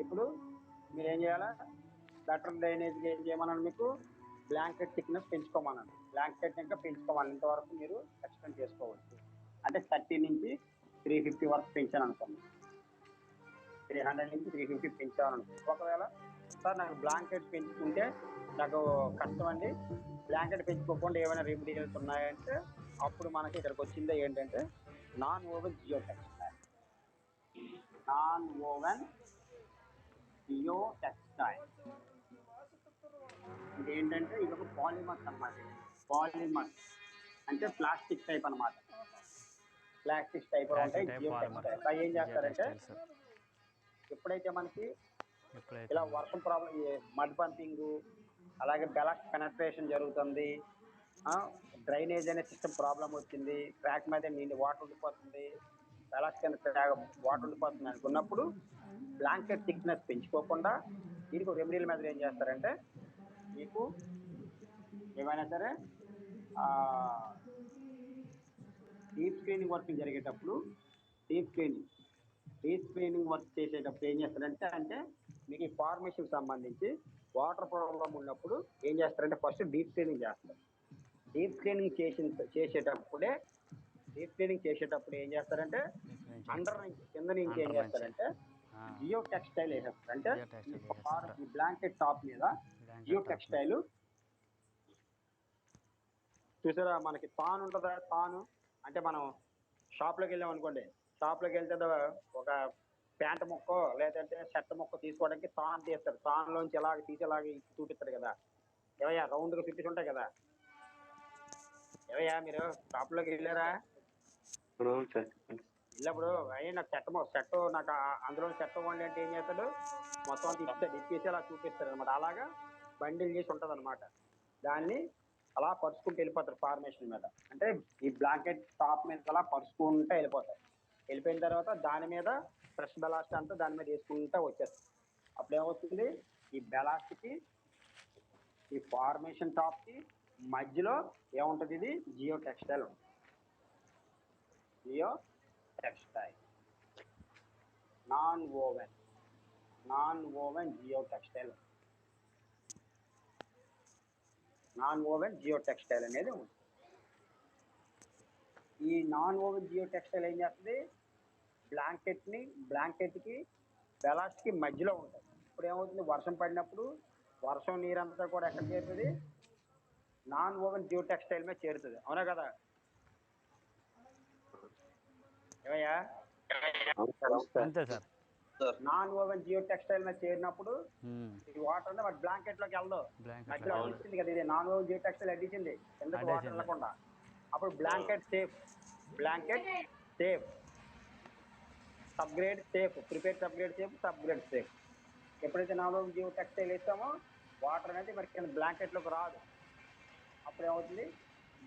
ఇప్పుడు మీరు ఏం చేయాలా, బెటర్ డ్రైనేజ్కి ఏం చేయమన్నాను మీకు, బ్లాంకెట్ థిక్నెస్ పెంచుకోమన్నాను. బ్లాంకెట్ ఇంకా పెంచుకోవాలి, ఇంతవరకు మీరు ఎక్స్టెండ్ చేసుకోవచ్చు. అంటే 30 నుంచి 350 వరకు పెంచాను అనుకోండి, 300 నుంచి 350 పెంచాను అనుకోండి. ఒకవేళ సార్ నాకు బ్లాంకెట్ పెంచుకుంటే నాకు కష్టం అండి, బ్లాంకెట్ పెంచుకోకుండా ఏమైనా రెమెడీస్ ఉన్నాయంటే అప్పుడు మనకి ఇక్కడికి వచ్చిందే ఏంటంటే non woven geo textile. Non woven geo textile ఇదేంటంటే ఇది ఒక పాలిమర్స్ అనమాట. పాలిమర్స్ అంటే ప్లాస్టిక్ టైప్ అనమాట. ప్లాస్టిక్ టైప్ ఉంటాయి జియో టెక్స్టైల్. అవి ఏం చేస్తారంటే ఎప్పుడైతే మనకి ఇలా వర్షం ప్రాబ్లం, మడ్ పంపింగ్, అలాగే బెలాస్ట్ పెనట్రేషన్ జరుగుతుంది, డ్రైనేజ్ అనే సిస్టమ్ ప్రాబ్లం వచ్చింది, ట్రాక్ మీద నీళ్ళు వాటర్ ఉండిపోతుంది, బెలాస్ట్ కింద వాటర్ ఉండిపోతుంది అనుకున్నప్పుడు బ్లాంకెట్ థిక్నెస్ పెంచుకోకుండా దీనికి రెమెడీల మీద ఏం చేస్తారంటే మీకు ఏమైనా సరే డీప్ స్క్రీనింగ్ వర్క్ జరిగేటప్పుడు డీప్ స్క్రీనింగ్ వర్క్ చేసేటప్పుడు ఏం చేస్తారంటే అంటే మీకు ఈ ఫార్మేషన్ సంబంధించి వాటర్ ప్రాబ్లం ఉన్నప్పుడు ఏం చేస్తారంటే ఫస్ట్ డీప్ స్క్రీనింగ్ చేస్తారు. డీప్ స్క్రీనింగ్ చేసేటప్పుడు ఏం చేస్తారంటే అండర్ నుంచి కింద నుంచి ఏం చేస్తారంటే జియో టెక్స్టైల్ వేసేస్తారు. అంటే ఈ బ్లాంకెట్ టాప్ మీద జియో టెక్స్టైల్ చూసారా, మనకి తాను ఉంటుందా, తాను అంటే మనం షాప్లోకి వెళ్ళాం అనుకోండి, షాప్లోకి వెళ్తే ఒక ప్యాంట్ ముక్కో లేదంటే షర్ట్ ముక్క తీసుకోవడానికి తాను తీస్తారు, తానులోంచి ఎలాగ తీసేలాగా చూపిస్తారు కదా, ఏవయ్యా రౌండ్గా చుట్టేసి ఉంటాయి కదా. ఏవయ్యా మీరు షాప్లోకి వెళ్ళారా? వెళ్ళినప్పుడు అయ్యి నాకు షర్ట్ నాకు అందులో షర్ట్ ఇవ్వండి అంటే ఏం చేస్తాడు, మొత్తం అంతా ఇప్పేసి అలా చూపిస్తాడు అనమాట. అలాగా బండిల్ చేసి ఉంటుంది అనమాట. దాన్ని అలా పరుచుకుంటూ వెళ్ళిపోతారు ఫార్మేషన్ మీద. అంటే ఈ బ్లాంకెట్ టాప్ మీద అలా పరుచుకుంటూ వెళ్ళిపోతారు. వెళ్ళిపోయిన తర్వాత దాని మీద ఫ్రెష్ బెలాస్ట్ అంతా దాని మీద వేసుకుంటూ వచ్చేస్తారు. అప్పుడు ఏమవుతుంది, ఈ బెలాస్ట్కి ఈ ఫార్మేషన్ టాప్కి మధ్యలో ఏముంటుంది, ఇది జియో టెక్స్టైల్ ఉంటుంది. Jio textile non woven geo textile, non woven geo textile అనేది ఉంది. ఈ నాన్ ఓవెన్ జియో టెక్స్టైల్ ఏం చేస్తుంది, బ్లాంకెట్కి బెలాస్ట్కి మధ్యలో ఉంటుంది. ఇప్పుడు ఏమవుతుంది, వర్షం పడినప్పుడు వర్షం నీరంతా కూడా ఎక్కడ చేరుతుంది, నాన్ ఓవెన్ జియో టెక్స్టైల్ మీద చేరుతుంది. అవునా కదా? ఏమయ్యా, నాన్ ఓవెన్ జియో టెక్స్టైల్ మీద చేరినప్పుడు ఈ వాటర్ అంటే వాటి బ్లాంకెట్ లోకి వెళ్దాం, మధ్యలో అడ్డించింది కదా, ఇది నాన్ ఓవెన్ జియో టెక్స్టైల్ అడ్డించింది ఎందుకు వాటర్ వెళ్ళకుండా. అప్పుడు blanket safe, subgrade safe, prepare subgrade safe. ఎప్పుడైతే నాన్ ఓవెన్ జియో టెక్స్టైల్ వేస్తామో వాటర్ అనేది మరి కింద బ్లాంకెట్ లోకి రాదు. అప్పుడు ఏమవుతుంది,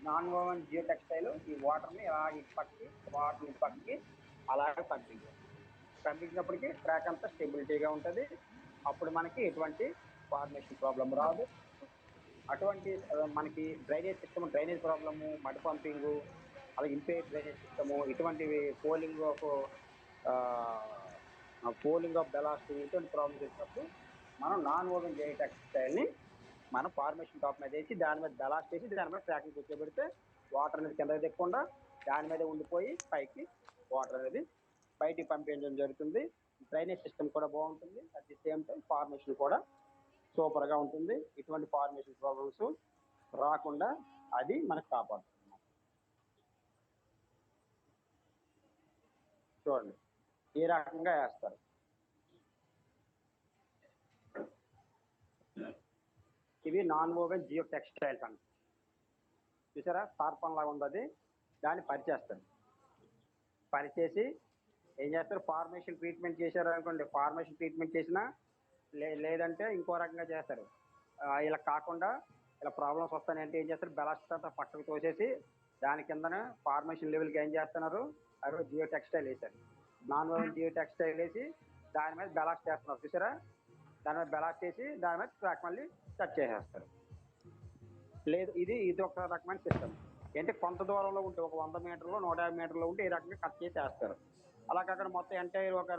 నాన్ ఓవెన్ జియో టెక్స్టైల్ ఈ వాటర్ని పక్కకి అలాగే పంపించినప్పటికీ ట్రాక్ అంతా స్టెబిలిటీగా ఉంటుంది. అప్పుడు మనకి ఎటువంటి ఫార్మేషన్ ప్రాబ్లం రాదు. అటువంటి మనకి డ్రైనేజ్ ప్రాబ్లము, మడ్ పంపింగ్, అలాగే ఇంపేర్ డ్రైనేజ్ సిస్టము, ఇటువంటివి పోలింగ్ ఆఫ్ బెలాస్ట్, ఇటువంటి ప్రాబ్లమ్స్ వచ్చినప్పుడు మనం నాన్ ఓవెన్ జియో టెక్స్టైల్ని మనం ఫార్మేషన్ టాప్ మీద వేసి దాని మీద బెలాస్ట్ వేసి దాని మీద ట్రాకింగ్ కూర్చోబెడితే వాటర్ అనేది కిందకి తెక్కకుండా దాని మీద ఉండిపోయి పైకి వాటర్ అనేది బయటికి పంపించడం జరుగుతుంది. డ్రైనేజ్ సిస్టమ్ కూడా బాగుంటుంది. At the same time formation కూడా సూపర్గా ఉంటుంది. ఇటువంటి ఫార్మేషన్ ప్రాబ్లమ్స్ రాకుండా అది మనకు కాపాడుతుంది. చూడండి ఏ రకంగా వేస్తారు. ఇవి నాన్ ఓవెన్ జియో టెక్స్టైల్స్ అంట. చూసారా, టార్పన్ లాగా ఉంది, అది దాన్ని పరిచేసి ఏం చేస్తారు, ఫార్మేషన్ ట్రీట్మెంట్ చేశారు అనుకోండి, ఫార్మేషన్ ట్రీట్మెంట్ చేసినా లేదంటే ఇంకో రకంగా చేస్తారు. ఇలా కాకుండా ఇలా ప్రాబ్లమ్స్ వస్తాయంటే ఏం చేస్తారు, బెలాస్ట్ అంతా పక్కకు తోసేసి దాని కిందనే ఫార్మేషన్ లెవెల్కి ఏం చేస్తున్నారు, అదే జియో టెక్స్టైల్ వేశారు. నాన్ ఓవెన్ జియో టెక్స్టైల్ వేసి దాని మీద బెలాస్ట్ చేస్తున్నారు. చూసారా, దాని మీద బెలాస్ట్ చేసి దాని మీద ట్రాక్ మళ్ళీ కట్ చేసేస్తారు. లేదు, ఇది ఒక రకమైన సిస్టమ్. అంటే కొంత దూరంలో ఉంటే ఒక 100 మీటర్లో 150 మీటర్లో ఉంటే ఈ రకంగా కట్ చేసి వేస్తారు. అలా కాకుండా మొత్తం ఎంటైర్ ఒక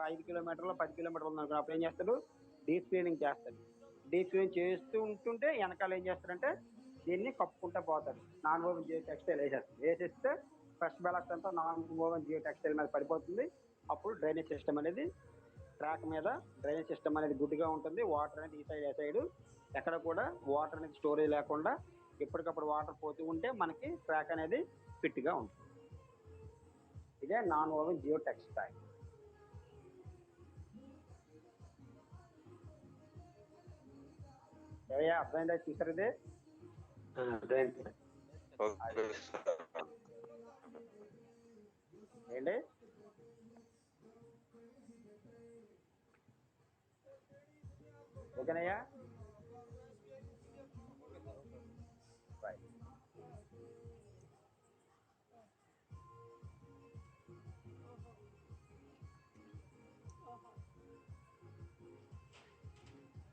5 కిలోమీటర్లు 10 కిలోమీటర్లు ఉంది అనుకో, అప్పుడు ఏం చేస్తాడు, డీప్ క్లీనింగ్ చేస్తాడు. డీప్ క్లీనింగ్ చేస్తూ ఉంటుంటే వెనకాల ఏం చేస్తాడంటే దీన్ని కప్పుకుంటా పోతాడు. నాన్ ఓవెన్ జియో టెక్స్టైల్ వేసేస్తే ఫస్ట్ బ్యాలెన్స్ అంతా నాన్ ఓవెన్ జియో టెక్స్టైల్ మీద పడిపోతుంది. అప్పుడు డ్రైనేజ్ సిస్టమ్ అనేది ట్రాక్ మీద డ్రైనేజ్ సిస్టమ్ అనేది గుడ్డిగా ఉంటుంది. వాటర్ అనేది ఈ సైడ్ ఆ సైడ్ ఎక్కడ కూడా వాటర్ అనేది స్టోరేజ్ లేకుండా ఎప్పటికప్పుడు వాటర్ పోతూ ఉంటే మనకి ట్రాక్ అనేది ఫిట్గా ఉంటుంది. ఇదే నాన్ ఓవెన్ జియో టెక్స్టైల్. ఏవయ్యా అర్థమైందా? చూసారు ఇది ఏంటి? ఓకేనయ్యా?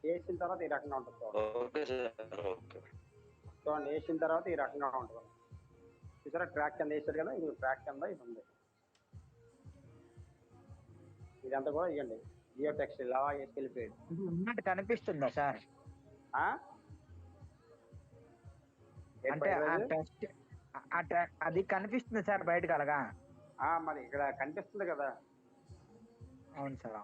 వేసిన తర్వాత ఈ రకంగా ఉంటుంది చూడండి. వేసిన తర్వాత ఈ రకంగా ఉంటుంది. చూసారా ట్రాక్ కింద వేసారు కదా, ఇది ట్రాక్ కింద ఇది ఉంది. ఇదంతా కూడా ఇవ్వండి జియో టెక్స్టైల్ అలా వేసుకెళ్ళిపోయాడు. కనిపిస్తుందా సార్? అంటే అది కనిపిస్తుంది సార్ బయటకు అలాగా? మరి ఇక్కడ కనిపిస్తుంది కదా. అవును సార్.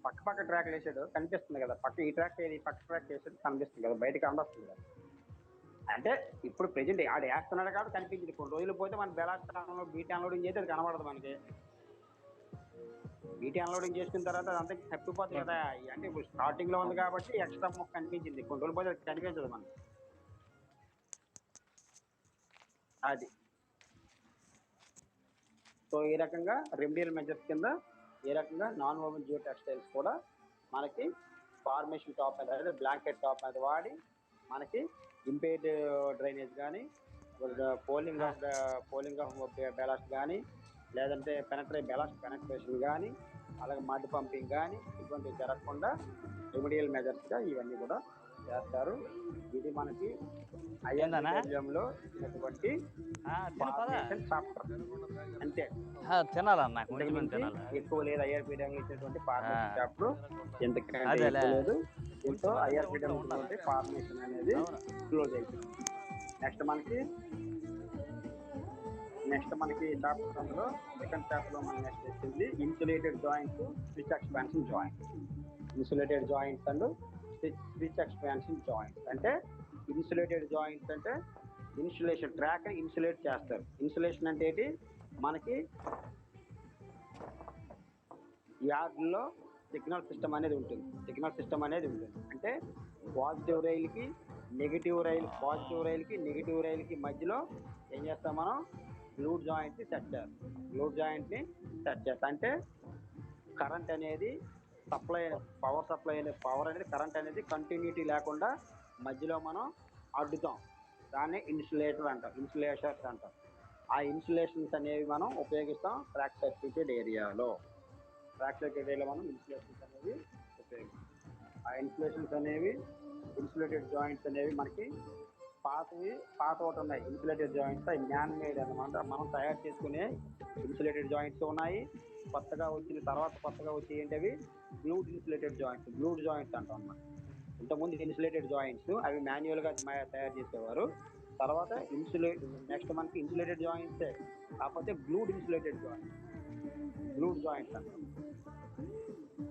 పక్క ట్రాక్లు వేసాడు కనిపిస్తుంది కదా. పక్క ఈ ట్రాక్ ఏది పక్క ట్రాక్ వేసాడు కనిపిస్తుంది కదా, బయటకు కనిపిస్తుంది కదా. అంటే ఇప్పుడు ప్రెజెంట్ ఆడు వేస్తున్నాడు కాబట్టి కనిపించింది. కొన్ని రోజులు పోతే మన బెలాస్టాన్లో బీటీ అన్లోడింగ్ చేస్తే అది కనబడదు మనకి. బీటీ అన్లోడింగ్ చేసుకున్న తర్వాత అదంతా తప్పిపోతుంది కదా. అంటే ఇప్పుడు స్టార్టింగ్ లో ఉంది కాబట్టి ఎక్స్ట్రా మొక్క కనిపించింది. కొన్ని రోజులు పోతే కనిపించదు మనకి. అది సో ఈ రకంగా రెమెడియల్ మెజర్స్ కింద ఈ రకంగా నాన్ ఓవెన్ జియో టెక్స్టైల్స్ కూడా మనకి ఫార్మేషన్ టాప్ మీద అదే బ్లాంకెట్ టాప్ మీద వాడి మనకి ఇంపేర్డ్ డ్రైనేజ్ కానీ పోలింగ్ ఆఫ్ బెలాస్ట్ కానీ లేదంటే బెలాస్ట్ పెనట్రేషన్ కానీ అలాగే మడ్ పంపింగ్ కానీ ఇటువంటివి జరగకుండా రెమెడియల్ మెజర్స్గా ఇవన్నీ కూడా చేస్తారు. ఇది మనకి ఐఎన్లో ఇచ్చినటువంటి చాప్టర్. అంతే, ఎక్కువ లేదు. ఐఆర్పీడీఎం ఇచ్చినటువంటి ఫార్మేషన్ చాప్టర్ ఎందుకంటే లేదు. దీంతో ఐఆర్పీడీఎం ఫార్మేషన్ అనేది క్లోజ్ అయిపోయింది. నెక్స్ట్ మనకి చాప్టర్ అందులో సెకండ్ చాప్టర్ లో మనం నెక్స్ట్ వచ్చింది insulated joints, switch expansion joint. Insulated joints and switch expansion joints అంటే ఇన్సులేటెడ్ జాయింట్స్ అంటే ఇన్సులేషన్ ట్రాక్ ని ఇన్సులేట్ చేస్తారు. ఇన్సులేషన్ అంటే ఏంటి? మనకి యార్డ్లో సిగ్నల్ సిస్టమ్ అనేది ఉంటుంది. అంటే పాజిటివ్ రైలుకి నెగిటివ్ రైలుకి మధ్యలో ఏం చేస్తాం మనం? గ్లూడ్ జాయింట్ని సెట్ చేస్తాం. అంటే కరెంట్ అనేది పవర్ అనేది కరెంట్ అనేది కంటిన్యూటీ లేకుండా మధ్యలో మనం అడ్డుతాం. దాన్ని ఇన్సులేటర్స్ అంటాం. ఆ ఇన్సులేషన్స్ అనేవి మనం ఉపయోగిస్తాం ట్రాక్ సర్క్యూటెడ్ ఏరియాలో. మనం ఇన్సులేషన్స్ అనేవి ఉపయోగిస్తాం. ఆ ఇన్సులేషన్స్ అనేవి ఇన్సులేటెడ్ జాయింట్స్ అనేవి మనకి పాత ఒకటి ఉన్నాయి. ఇన్సులేటెడ్ జాయింట్స్ అవి మ్యాన్ మేడ్ అనమాట. మనం తయారు చేసుకునే ఇన్సులేటెడ్ జాయింట్స్ ఉన్నాయి. కొత్తగా వచ్చి ఏంటవి గ్లూడ్ జాయింట్స్ అంటాం అన్నమాట. ఇంతకుముందు ఇన్సులేటెడ్ జాయింట్స్ అవి మాన్యువల్గా తయారు చేసేవారు. తర్వాత నెక్స్ట్ మనకి ఇన్సులేటెడ్ జాయింట్స్ కాకపోతే గ్లూడ్ జాయింట్స్ అంటాం.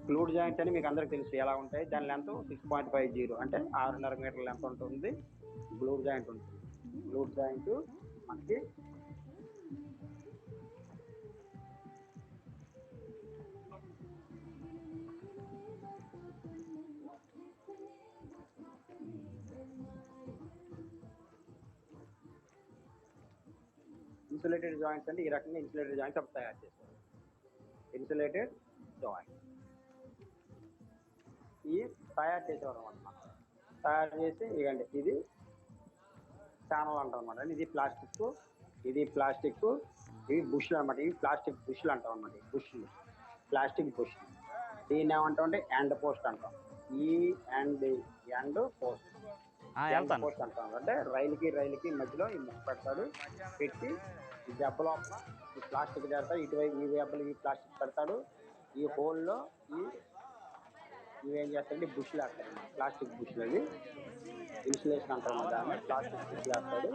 గ్లూడ్ జాయింట్స్ అని మీకు అందరికి తెలుసు ఎలా ఉంటాయి. దాని లెంత్ 6.50 అంటే 6.5 మీటర్ల లెంత్ ఉంటుంది. గ్లూడ్ జాయింట్ మనకి ఇన్సులేటెడ్ జాయింట్స్ అంటే ఈ రకంగా ఇన్సులేటెడ్ జాయింట్స్ అప్పుడు తయారు చేస్తారు. ఇన్సులేటెడ్ జాయింట్ ఈ తయారు చేసేవారు అనమాట. తయారు చేసి ఇవ్వండి ఇది ఛానల్ అంటాం అనమాట. ఇది ప్లాస్టిక్ ఇవి బుష్లు అనమాట. ఇవి ప్లాస్టిక్ బుష్లు అంటాం అనమాట. Plastic bush. దీన్ని ఏమంటాం అంటే ఎండ్ పోస్ట్ అంటాం. ఎండ్ పోస్ట్ అంటాం. అంటే రైలుకి మధ్యలో ఈ ముక్క పెడతాడు. పెట్టి ఈ దెబ్బ లోపల ఈ ప్లాస్టిక్ పెడతాడు, ఇటువైపు ఈ దెబ్బలు ఈ ప్లాస్టిక్ పెడతాడు, ఈ హోల్లో ఇవేం చేస్తాడంటే బుష్లు వేస్తాడు, ప్లాస్టిక్ బుష్లు అవి ఇన్సులేషన్ అంటారు దాన్ని, ప్లాస్టిక్ బుష్లు వేస్తాడు,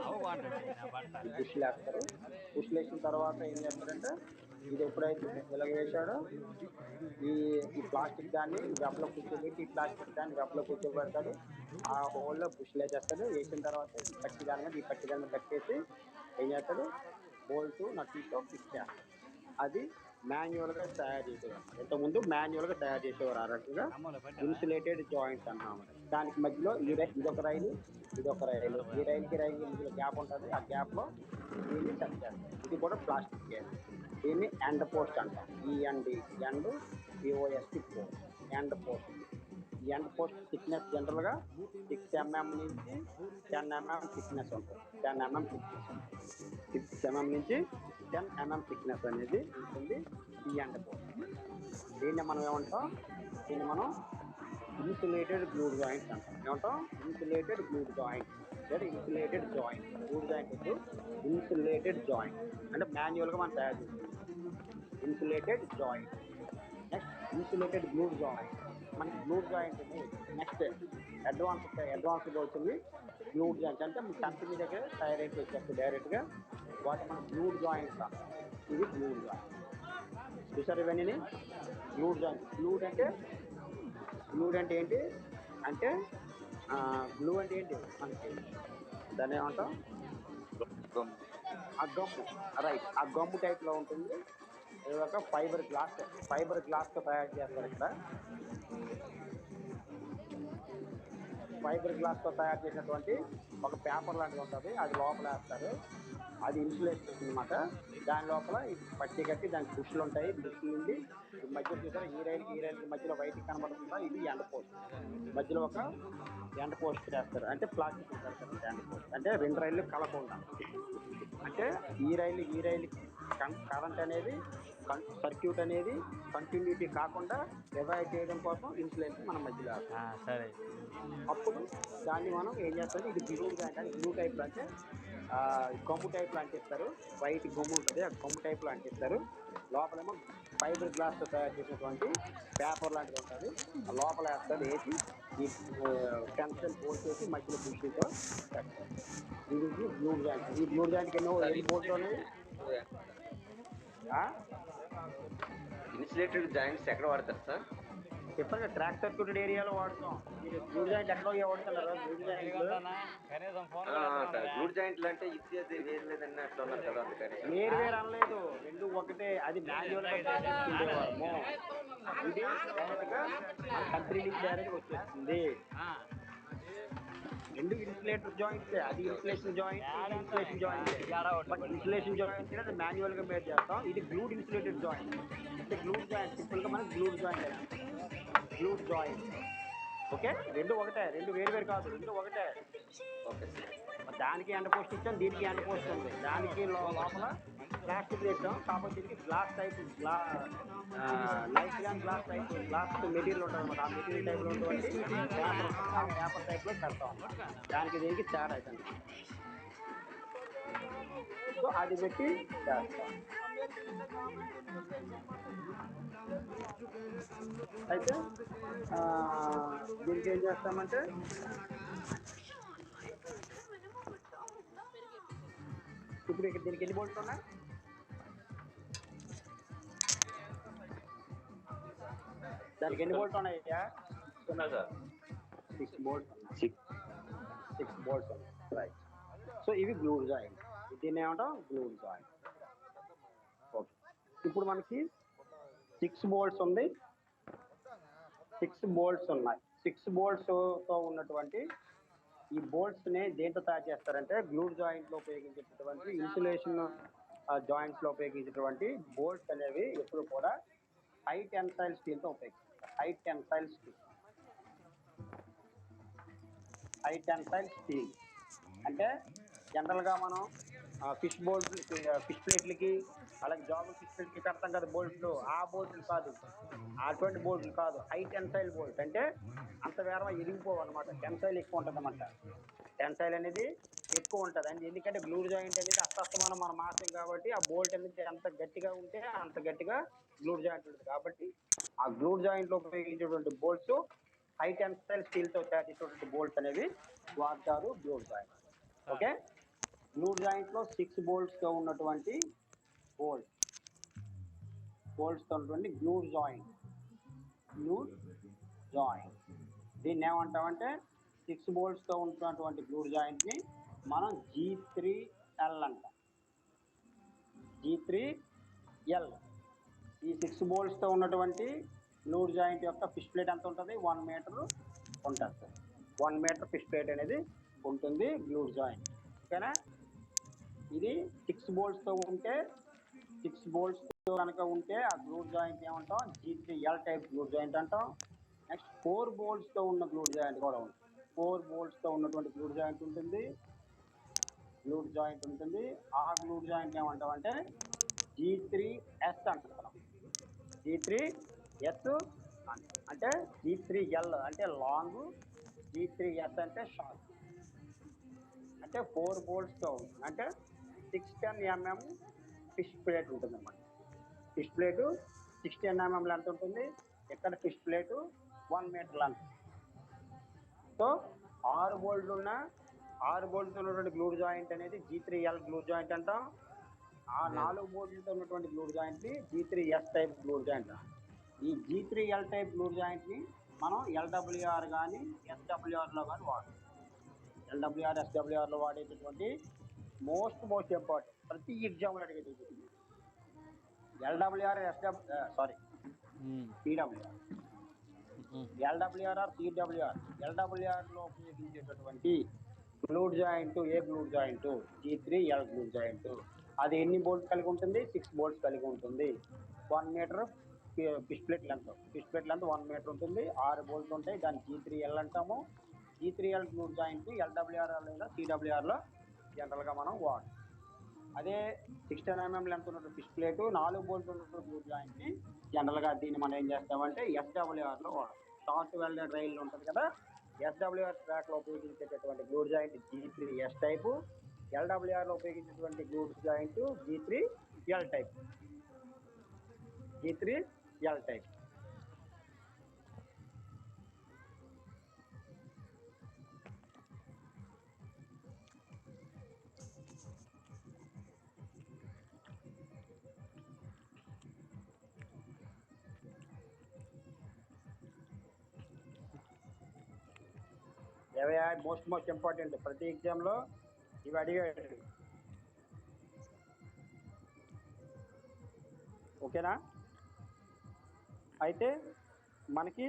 ఈ బుష్లు వేస్తారు. బుష్లు వేసిన తర్వాత ఏం చేస్తాడంటే ఇది ఎప్పుడైతే ఇలాగ వేసాడో ఈ ప్లాస్టిక్ దాన్ని గబ్బలో కూర్చోబెట్టి ఈ ప్లాస్టిక్ దాన్ని గబ్బలో కూర్చోబెడతాడు, ఆ హోల్లో బుష్లు వేసేస్తాడు. వేసిన తర్వాత ఈ పట్టి దాని మీద ఈ పట్టి దాన్ని కట్టేసి ఏం చేస్తాడు బోల్ట్ నట్టుతో ఫిక్స్ చేస్తాడు. అది మాన్యువల్గా తయారు చేసేవారు, ఇంతకుముందు మాన్యువల్గా తయారు చేసేవారు. ఆ రకంగా ఇన్సులేటెడ్ జాయింట్స్ అన్నాము. దానికి మధ్యలో ఇదొక రైలు ఇదొక రైలు, ఈ రైలుకి మధ్యలో గ్యాప్ ఉంటుంది, ఆ గ్యాప్లో దీన్ని సెట్ చేస్తారు. ఇది కూడా ప్లాస్టిక్ గ్యాప్. దీన్ని ఎండ్ పోస్ట్ అంటాం, END end POST post, end post. ఈ ఎండ్ పోస్ట్ థిక్నెస్ జనరల్గా 6 mm నుంచి 10 mm థిక్నెస్ ఉంటుంది. 10 mm థిక్నెస్ 6 mm నుంచి 10 mm థిక్నెస్ అనేది ఉంటుంది ఈ ఎండ్ పోస్ట్. దీన్ని మనం ఏమంటాం, దీన్ని మనం ఇన్సులేటెడ్ గ్లూడ్ జాయింట్స్ అంటాం. ఏమంటాం ఇన్సులేటెడ్ గ్లూడ్ జాయింట్ లేదా ఇన్సులేటెడ్ జాయింట్. గ్లూడ్ జాయింట్ వద్దు, ఇన్సులేటెడ్ జాయింట్ అంటే మాన్యువల్గా మనం తయారు చేస్తాం insulated joint. Next insulated glued joint. మనకి గ్లూడ్ జాయింట్ ఉంది. నెక్స్ట్ అడ్వాన్స్గా వచ్చింది గ్లూడ్ జాయింట్, అంటే కంపెనీ దగ్గర తయారైతే వచ్చేస్తుంది డైరెక్ట్గా, వాటి మన గ్లూడ్ జాయింట్స్ అంటాం. ఇది గ్లూడ్ జాయింట్. చూసారు ఇవన్నీ గ్లూడ్ జాయింట్. గ్లూడ్ అంటే ఏంటి అంటే గ్లూ అంటే ఏంటి మనకి దాన్ని ఏమంటాం ఆ గమ్ము, రైట్. ఆ గమ్ము టైప్లో ఉంటుంది. ఇది ఒక ఫైబర్ గ్లాస్తో తయారు చేస్తారు. ఇక్కడ ఫైబర్ గ్లాస్తో తయారు చేసినటువంటి ఒక పేపర్ లాంటిది ఉంటుంది, అది లోపల వేస్తారు. అది ఇన్సులేషన్ అనమాట. దాని లోపల ఇది పట్టి కట్టి దానికి బుష్లు ఉంటాయి. బుష్లు నుండి మధ్య చూసారా ఈ రైలుకి మధ్యలో వైట్ కనబడుతుందా, ఇది ఎండ పోస్ట్. మధ్యలో ఒక ఎండ పోస్ట్ చేస్తారు, అంటే ప్లాస్టిక్ పెడతారు. ఎండ పోస్ట్ అంటే 2 రైళ్ళు కలకుండా, అంటే ఈ రైలుకి కరెంట్ అనేది సర్క్యూట్ అనేది కంటిన్యూటీ కాకుండా డివైడ్ చేయడం కోసం ఇన్సులేషన్ మనం మధ్యలో సరే. అప్పుడు దాన్ని మనం ఏం చేస్తాం, ఇది గ్లూ జాయింట్ అని, గ్లూ టైప్లో అంటే గమ్ము టైప్లో అంటిస్తారు. వైట్ గమ్ము ఉంటుంది, ఆ గమ్ము టైప్లో అంటిస్తారు. లోపలేమో ఫైబర్ గ్లాస్తో తయారు చేసినటువంటి పేపర్ లాంటిది ఉంటుంది, ఆ లోపల వేస్తారు. వేసి ఈ టెన్షన్ బోల్ట్ చేసి మధ్యలో బుష్తో పెడతారు. ఇది గ్లూ జాయింట్. ఈ గ్లూ జాయింట్కి ఎన్నో బోల్ట్ ఉన్నాయి. ఇన్సులేటెడ్ జాయింట్స్ ఎక్కడ వాడతారు సార్? చెప్పండి, ట్రాక్ సర్క్యూటెడ్ ఏరియాలో వాడతాం. మీరు గ్లూ జాయింట్ ఎక్కడో వాడుతున్నారు. గ్లూడ్ జాయింట్లు అంటే ఇది వేరు లేదని అట్లా ఉన్నారు కదా, అందుకని. వేరు అనలేదు, 2 ఒకటే. అది మాన్యువల్ గా చేసుకునేవారము, ఇది డైరెక్ట్ గా కంట్రీ నుంచి డైరెక్ట్ వచ్చేస్తుంది. 2 ఇన్సులేటర్ జాయింట్స్, అది insulation joint, but insulation joint అది మాన్యువల్ గా మేడ్ చేస్తాం. ఇది గ్లూడ్ ఇన్సులేటెడ్ జాయింట్. అంటే గ్లూడ్ జాయింట్ సింపుల్ గా మనకి glued joint, glued joint. Okay, 2 ఒకటే, 2 వేరు కాదు, 2 ఒకటే. ఓకే, దానికి ఎండ పోస్ట్ ఇచ్చాం, దీనికి ఎండ పోస్ట్ ఉంది. దానికి లోపల ప్లాస్టిక్ పెట్టాం, కాకపోతే దీనికి glass type, light glass type glass material ఉంటుంది అనమాట. ఆ మెటీరియల్ టైప్లో ఉన్నటువంటి పేపర్ టైప్లో పెడతాం. దానికి దీనికి తేడా అవుతుంది. సో అది పెట్టి చేస్తాం. అయితే దీనికి ఏం చేస్తామంటే ఇప్పుడు ఇక్కడ దీనికి ఎన్ని బోల్ట్స్ ఉన్నాయి? దానికి ఎన్ని బోల్ట్స్ ఉన్నాయ్యా? Sir 6 bolts. 6 బోల్ట్స్ ఉన్నాయి, రైట్. సో ఇవి గ్లూడ్ జాయింట్. దీన్ని ఏమంటాం గ్లూడ్ జాయింట్. ఓకే, ఇప్పుడు మనకి 6 బోల్ట్స్ ఉంది, 6 బోల్ట్స్ ఉన్నాయి. 6 బోల్ట్స్తో ఉన్నటువంటి ఈ బోల్ట్స్ని దేంతో తయారు చేస్తారంటే గ్లూడ్ జాయింట్లో ఉపయోగించేటటువంటి ఇన్సులేషన్ జాయింట్స్లో ఉపయోగించేటువంటి బోల్ట్స్ అనేవి ఎప్పుడు కూడా హై టెన్సైల్ స్టీల్తో ఉపయోగిస్తారు. హై టెన్సైల్ స్టీల్ అంటే జనరల్గా మనం ఫిష్ ప్లేట్లకి అలాగే జాబుల్ ఫిష్ ప్లేట్లకి కడతాం కదా బోల్ట్లు, ఆ బోల్ట్లు కాదు, అటువంటి బోల్ట్లు కాదు. హై టెన్సైల్ బోల్ట్ అంటే అంత వేరమా ఇరిగిపోవు అనమాట. టెన్సైల్ ఎక్కువ ఉంటుంది అన్నమాట. టెన్సైల్ అనేది ఎక్కువ ఉంటుంది అండి. ఎందుకంటే గ్లూడ్ జాయింట్ అనేది అస్తమానం మన మాసం కాబట్టి ఆ బోల్ట్ అనేది ఎంత గట్టిగా ఉంటే అంత గట్టిగా గ్లూడ్ జాయింట్ ఉంటుంది. కాబట్టి ఆ గ్లూడ్ జాయింట్ లో ఉపయోగించేటువంటి బోల్ట్స్ హై టెన్సైల్ స్టీల్ తో తయారు చేసేటువంటి బోల్ట్స్ అనేవి వాడతారు glued joint. Okay, glued joint లో 6 బోల్ట్స్ తో ఉన్నటువంటి బోల్ట్స్ తో ఉన్నటువంటి గ్లూడ్ జాయింట్. దీన్ని ఏమంటామంటే 6 బోల్ట్స్ తో ఉన్నటువంటి గ్లూడ్ జాయింట్ ని మనం G3L అంటాం. G3L. ఈ 6 బోల్ట్స్ తో ఉన్నటువంటి గ్లూడ్ జాయింట్ యొక్క ఫిష్ ప్లేట్ ఎంత ఉంటుంది? 1 మీటర్ ఉంటుంది. 1 మీటర్ ఫిష్ ప్లేట్ అనేది ఉంటుంది గ్లూడ్ జాయింట్. ఓకేనా? ఇది 6 బోల్ట్స్ తో ఉంటే 6 బోల్ట్స్ తో కనుక ఉంటే ఆ గ్లూడ్ జాయింట్ ఏమంటాం? G3L టైప్ గ్లూడ్ జాయింట్ అంటాం. నెక్స్ట్ 4 బోల్ట్స్ తో ఉన్న గ్లూడ్ జాయింట్ కూడా ఉంది. 4 బోల్ట్స్ తో ఉన్నటువంటి గ్లూడ్ జాయింట్ ఉంటుంది. ఆ గ్లూడ్ జాయింట్ ఏమంటాం అంటే G3S అంటాం. G3S అంటే G3L అంటే లాంగ్, G3S అంటే షార్ట్. అంటే 4 బోల్ట్స్ తో ఉంటుంది. అంటే 610 mm ఫిష్ ప్లేట్ ఉంటుంది అన్నమాట. ఫిష్ ప్లేటు 610 mm లెంత్ ఉంటుంది. ఇక్కడ fish plate 1 metre length. So 6 బోల్ట్లు ఉన్నటువంటి గ్లూడ్ జాయింట్ అనేది G3L గ్లూడ్ జాయింట్ అంటాం. ఆ 4 బోల్ట్లతో ఉన్నటువంటి గ్లూడ్ జాయింట్ ని G3S టైప్ గ్లూడ్ జాయింట్. ఈ G3L టైప్ గ్లూడ్ జాయింట్ ని మనం LWR కానీ SWR లో కానీ వాడతాం. LWR, SWR లో వాడేటటువంటి మోస్ట్ ఇంపార్టెంట్ ప్రతి ఎగ్జామ్ అడిగేది LWR, CWR. LWR or CWR. LWR లో ఉపయోగించేటటువంటి గ్లూడ్ జాయింట్ ఏ glued joint? G3L glued joint. అది ఎన్ని బోల్ట్స్ కలిగి ఉంటుంది? 6 బోల్ట్స్ కలిగి ఉంటుంది. 1 metre fish plate length 1 metre ఉంటుంది. 6 బోల్ట్స్ ఉంటాయి. దాన్ని G3L అంటాము. G3L గ్లూడ్ జాయింట్ LWR లేదా CWR లో జనరల్ గా మనం వాడతాం. అదే 610 mm లెంత్ ఉన్నటువంటి ఫిష్ ప్లేట్ 4 బోల్ట్ ఉన్నటువంటి గ్లూడ్ జాయింట్ ని జనరల్ గా దీన్ని మనం ఏం చేస్తామంటే SWR లో వాడతాం. షార్ట్ వెల్డెడ్ రైల్ ఉంటుంది కదా, SWR ట్రాక్ లో ఉపయోగించేటటువంటి glued joint G3S type. LWR లో ఉపయోగించేటువంటి glued joint G3L type. Most important ప్రతి ఎగ్జామ్ లో ఇవి అడిగాడు. ఓకేనా? అయితే మనకి